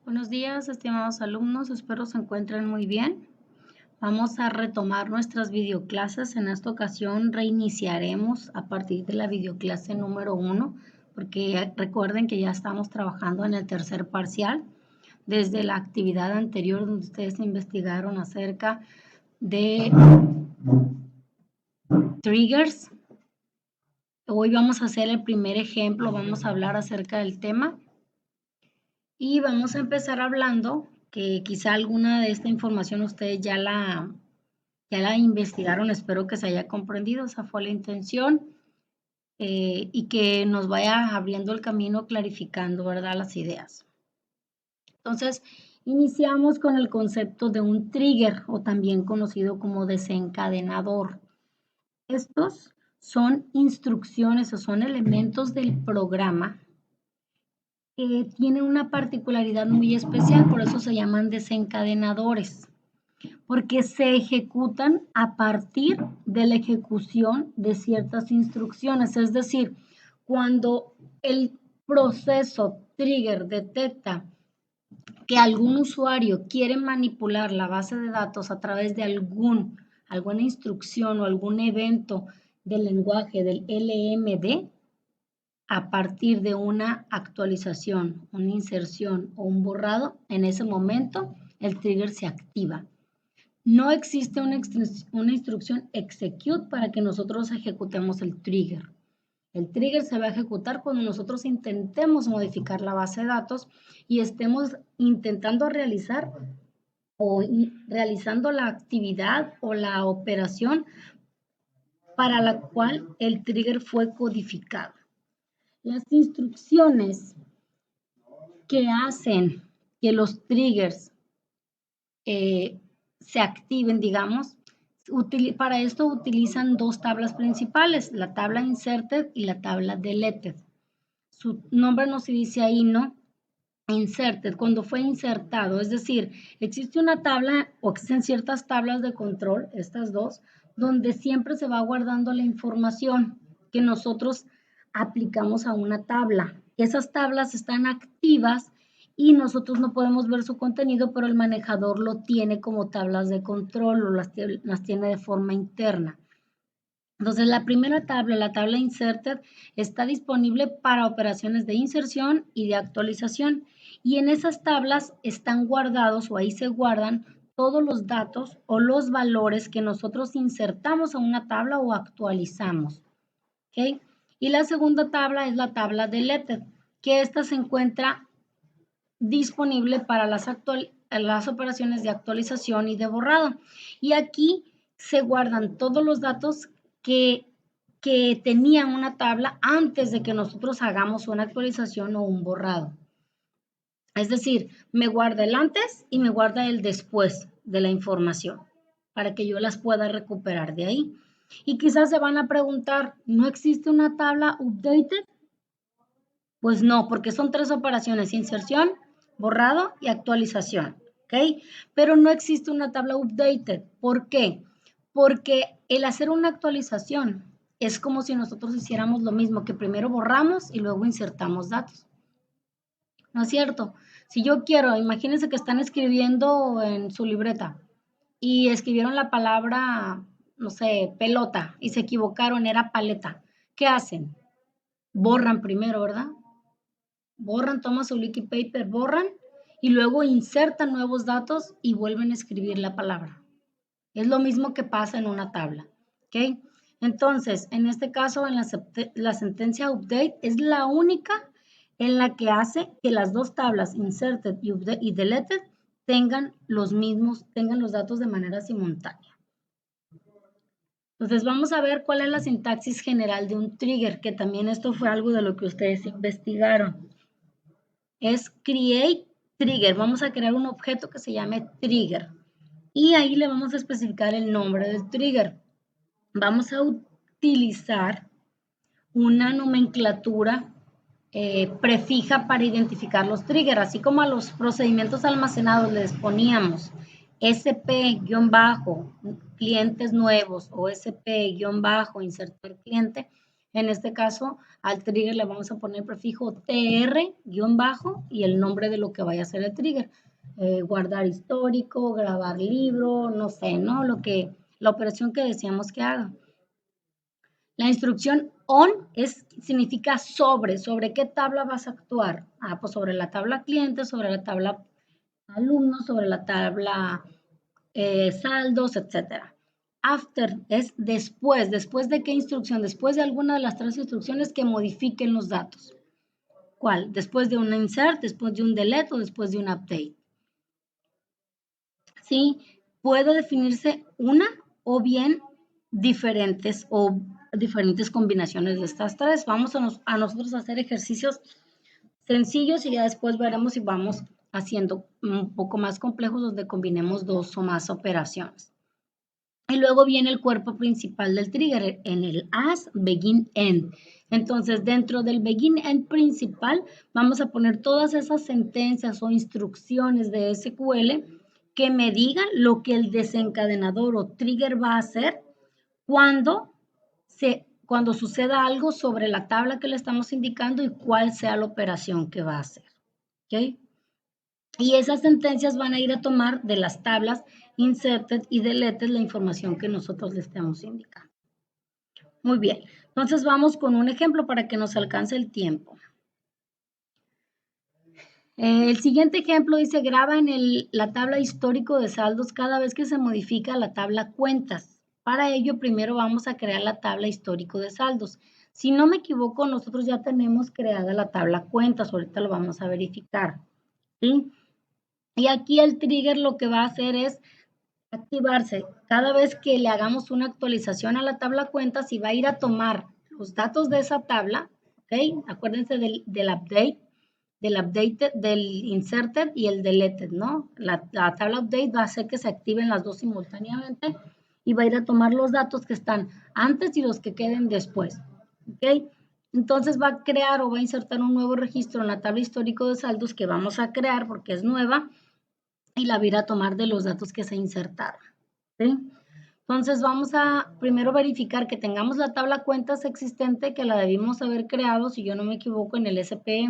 Buenos días, estimados alumnos, espero se encuentren muy bien. Vamos a retomar nuestras videoclases. En esta ocasión reiniciaremos a partir de la videoclase número 1, porque recuerden que ya estamos trabajando en el tercer parcial. Desde la actividad anterior donde ustedes investigaron acerca de triggers. Hoy vamos a hacer el primer ejemplo, vamos a hablar acerca del tema. Y vamos a empezar hablando que quizá alguna de esta información ustedes ya la investigaron, espero que se haya comprendido, esa fue la intención, y que nos vaya abriendo el camino, clarificando, ¿verdad?, las ideas. Entonces, iniciamos con el concepto de un trigger, o también conocido como desencadenador. Estos son instrucciones o son elementos del programa que tienen una particularidad muy especial, por eso se llaman desencadenadores, porque se ejecutan a partir de la ejecución de ciertas instrucciones, es decir, cuando el proceso trigger detecta que algún usuario quiere manipular la base de datos a través de alguna instrucción o algún evento del lenguaje del LMD, a partir de una actualización, una inserción o un borrado, en ese momento el trigger se activa. No existe una instrucción execute para que nosotros ejecutemos el trigger. El trigger se va a ejecutar cuando nosotros intentemos modificar la base de datos y estemos intentando realizar o realizando la actividad o la operación para la cual el trigger fue codificado. Las instrucciones que hacen que los triggers se activen, digamos, para esto utilizan dos tablas principales, la tabla inserted y la tabla deleted. Su nombre nos dice ahí, ¿no? Inserted, cuando fue insertado, es decir, existe una tabla o existen ciertas tablas de control, estas dos, donde siempre se va guardando la información que nosotros aplicamos a una tabla. Esas tablas están activas y nosotros no podemos ver su contenido, pero el manejador lo tiene como tablas de control o las tiene de forma interna. Entonces, la primera tabla, la tabla inserted, está disponible para operaciones de inserción y de actualización. Y en esas tablas están guardados o ahí se guardan todos los datos o los valores que nosotros insertamos a una tabla o actualizamos. ¿Okay? Y la segunda tabla es la tabla deleted, que esta se encuentra disponible para las operaciones de actualización y de borrado. Y aquí se guardan todos los datos que tenían una tabla antes de que nosotros hagamos una actualización o un borrado. Es decir, me guarda el antes y me guarda el después de la información para que yo las pueda recuperar de ahí. Y quizás se van a preguntar, ¿no existe una tabla updated? Pues no, porque son tres operaciones: inserción, borrado y actualización. ¿Ok? Pero no existe una tabla updated. ¿Por qué? Porque el hacer una actualización es como si nosotros hiciéramos lo mismo, que primero borramos y luego insertamos datos. ¿No es cierto? Si yo quiero, imagínense que están escribiendo en su libreta y escribieron la palabra, no sé, pelota, y se equivocaron, era paleta. ¿Qué hacen? Borran primero, ¿verdad? Borran, toman su liquid paper, borran y luego insertan nuevos datos y vuelven a escribir la palabra. Es lo mismo que pasa en una tabla. ¿Ok? Entonces, en este caso, en la sentencia update es la única en la que hace que las dos tablas, inserted y deleted, tengan los datos de manera simultánea. Entonces, vamos a ver cuál es la sintaxis general de un trigger, que también esto fue algo de lo que ustedes investigaron. Es create trigger. Vamos a crear un objeto que se llame trigger. Y ahí le vamos a especificar el nombre del trigger. Vamos a utilizar una nomenclatura prefija para identificar los triggers, así como a los procedimientos almacenados les poníamos SP-clientes nuevos o SP-insertar cliente. En este caso, al trigger le vamos a poner prefijo TR guión bajo y el nombre de lo que vaya a ser el trigger. Guardar histórico, grabar libro, no sé, ¿no? La operación que deseamos que haga. La instrucción on significa sobre qué tabla vas a actuar. Pues sobre la tabla cliente, sobre la tabla alumnos, sobre la tabla saldos, etcétera. After es después de qué instrucción, después de alguna de las tres instrucciones que modifiquen los datos. ¿Cuál? Después de un insert, después de un delete o después de un update. ¿Sí? Puede definirse una o bien diferentes combinaciones de estas tres. Vamos a nosotros a hacer ejercicios sencillos y ya después veremos si vamos haciendo un poco más complejos donde combinemos dos o más operaciones. Y luego viene el cuerpo principal del trigger en el as, begin, end. Entonces, dentro del begin, end principal, vamos a poner todas esas sentencias o instrucciones de SQL que me digan lo que el desencadenador o trigger va a hacer cuando suceda algo sobre la tabla que le estamos indicando y cuál sea la operación que va a hacer. ¿Ok? Y esas sentencias van a ir a tomar de las tablas inserted y deleted la información que nosotros le estemos indicando. Muy bien, entonces vamos con un ejemplo para que nos alcance el tiempo. El siguiente ejemplo dice, graba en la tabla histórico de saldos cada vez que se modifica la tabla cuentas. Para ello, primero vamos a crear la tabla histórico de saldos. Si no me equivoco, nosotros ya tenemos creada la tabla cuentas. Ahorita lo vamos a verificar. ¿Sí? Y aquí el trigger lo que va a hacer es activarse cada vez que le hagamos una actualización a la tabla cuentas y va a ir a tomar los datos de esa tabla, ¿ok? Acuérdense del update, del inserted y el deleted, ¿no? La tabla update va a hacer que se activen las dos simultáneamente y va a ir a tomar los datos que están antes y los que queden después, ¿ok? Entonces va a crear o va a insertar un nuevo registro en la tabla histórico de saldos que vamos a crear porque es nueva y la va a ir a tomar de los datos que se insertaron, ¿sí? Entonces vamos a primero verificar que tengamos la tabla cuentas existente que la debimos haber creado, si yo no me equivoco, en el SP,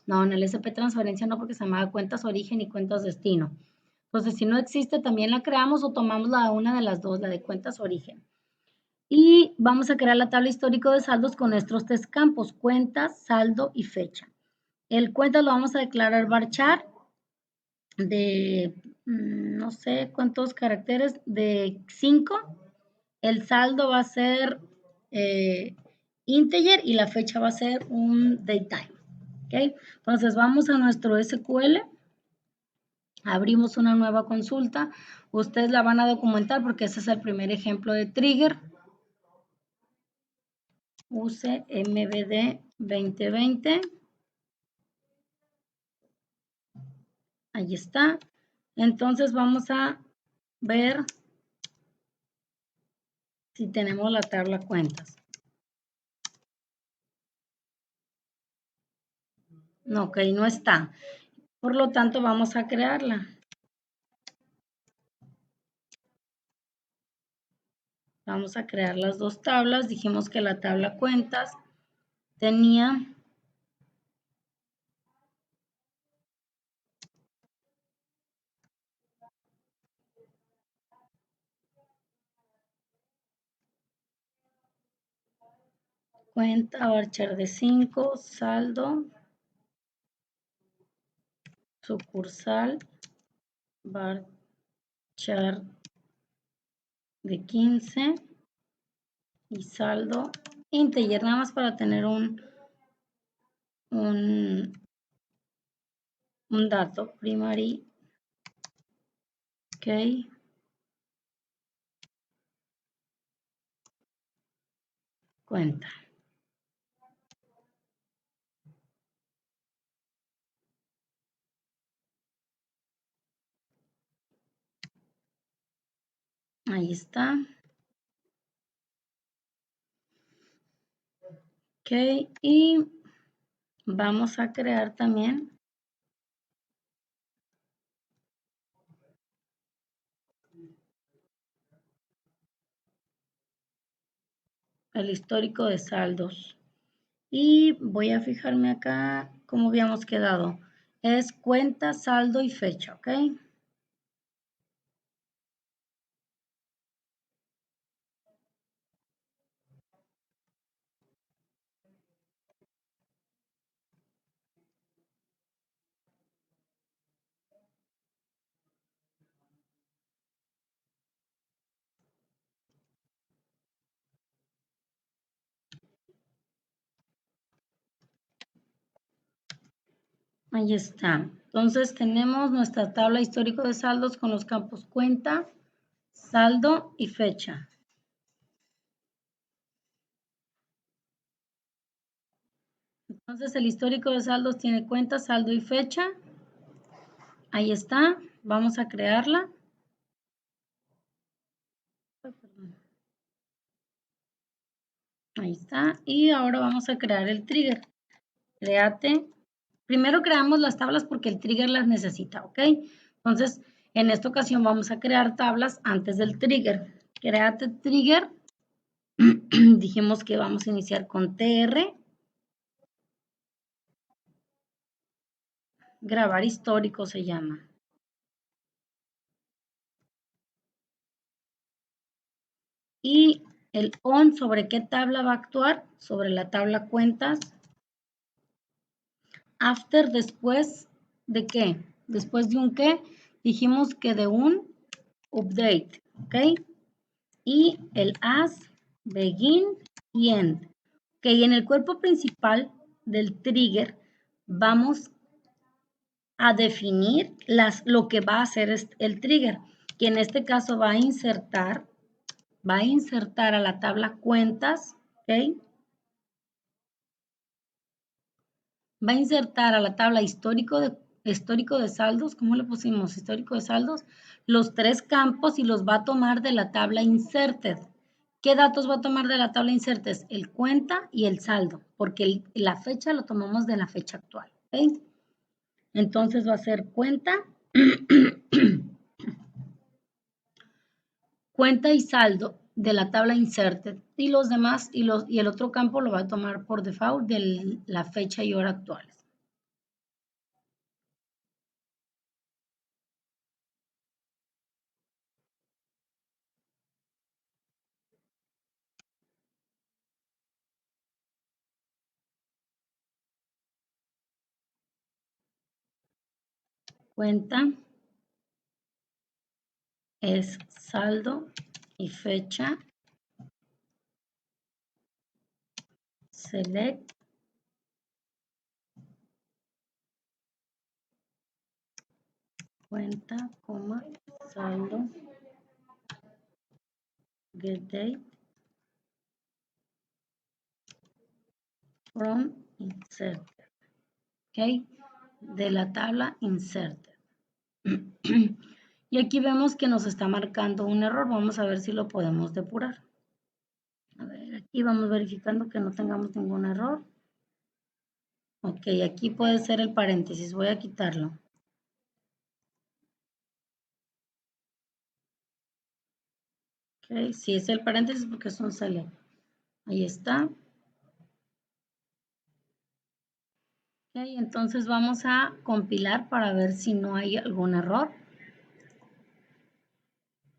no, en el SP transferencia no, porque se llamaba cuentas origen y cuentas destino. Entonces, si no existe, también la creamos o tomamos una de las dos, la de cuentas origen. Y vamos a crear la tabla histórico de saldos con estos tres campos, cuentas, saldo y fecha. El cuentas lo vamos a declarar varchar de no sé cuántos caracteres, de 5. El saldo va a ser integer y la fecha va a ser un datetime. ¿Okay? Entonces vamos a nuestro SQL, abrimos una nueva consulta, ustedes la van a documentar porque ese es el primer ejemplo de trigger. Use MVD 2020. Ahí está. Entonces vamos a ver si tenemos la tabla cuentas. No, ok, no está. Por lo tanto, vamos a crearla. Vamos a crear las dos tablas. Dijimos que la tabla cuentas tenía cuenta varchar de 5, saldo, sucursal, varchar de 15 y saldo integer, nada más para tener un dato, primary, ok, cuenta. Ahí está. Ok, y vamos a crear también el histórico de saldos. Y voy a fijarme acá cómo habíamos quedado. Es cuenta, saldo y fecha, ¿ok? Ahí está. Entonces tenemos nuestra tabla histórico de saldos con los campos cuenta, saldo y fecha. Entonces el histórico de saldos tiene cuenta, saldo y fecha. Ahí está. Vamos a crearla. Ahí está. Y ahora vamos a crear el trigger. Créate. Primero creamos las tablas porque el trigger las necesita, ¿ok? Entonces, en esta ocasión vamos a crear tablas antes del trigger. Créate trigger. Dijimos que vamos a iniciar con TR. Grabar histórico se llama. Y el on, ¿sobre qué tabla va a actuar? Sobre la tabla cuentas. After, después de qué? Después de un qué, dijimos que de un update, ¿ok? Y el as, begin y end. Ok, en el cuerpo principal del trigger vamos a definir lo que va a hacer el trigger, que en este caso va a insertar a la tabla cuentas, ¿ok? Va a insertar a la tabla histórico de saldos, ¿cómo le pusimos? Histórico de saldos, los tres campos y los va a tomar de la tabla inserted. ¿Qué datos va a tomar de la tabla inserted? El cuenta y el saldo, porque la fecha lo tomamos de la fecha actual, ¿ok? Entonces va a ser cuenta, cuenta y saldo de la tabla inserted y los demás y el otro campo lo va a tomar por default de la fecha y hora actuales. Cuenta es saldo y fecha. Select cuenta, coma, saldo, get date from inserted, ¿ok? De la tabla inserted. Y aquí vemos que nos está marcando un error. Vamos a ver si lo podemos depurar. A ver, aquí vamos verificando que no tengamos ningún error. Ok, aquí puede ser el paréntesis. Voy a quitarlo. Ok, si es el paréntesis porque es un select. Ahí está. Ok, entonces vamos a compilar para ver si no hay algún error.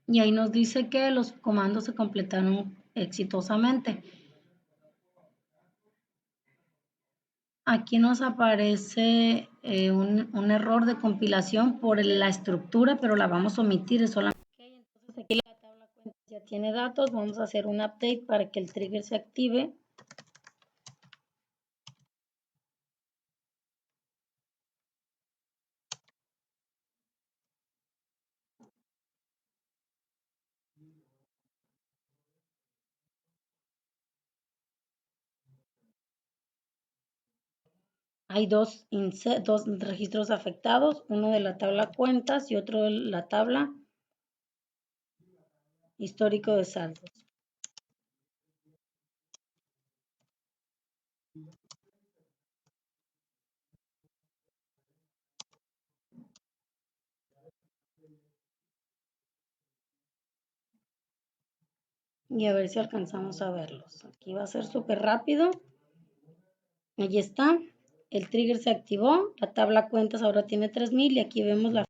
Y ahí nos dice que los comandos se completaron exitosamente. Aquí nos aparece un error de compilación por la estructura, pero la vamos a omitir. Es solamente. Okay, entonces aquí la tabla cuentas ya tiene datos. Vamos a hacer un update para que el trigger se active. Hay dos registros afectados, uno de la tabla cuentas y otro de la tabla histórico de saldos. y a ver si alcanzamos a verlos. Aquí va a ser súper rápido. Allí está. El trigger se activó. La tabla cuentas ahora tiene 3000 y aquí vemos la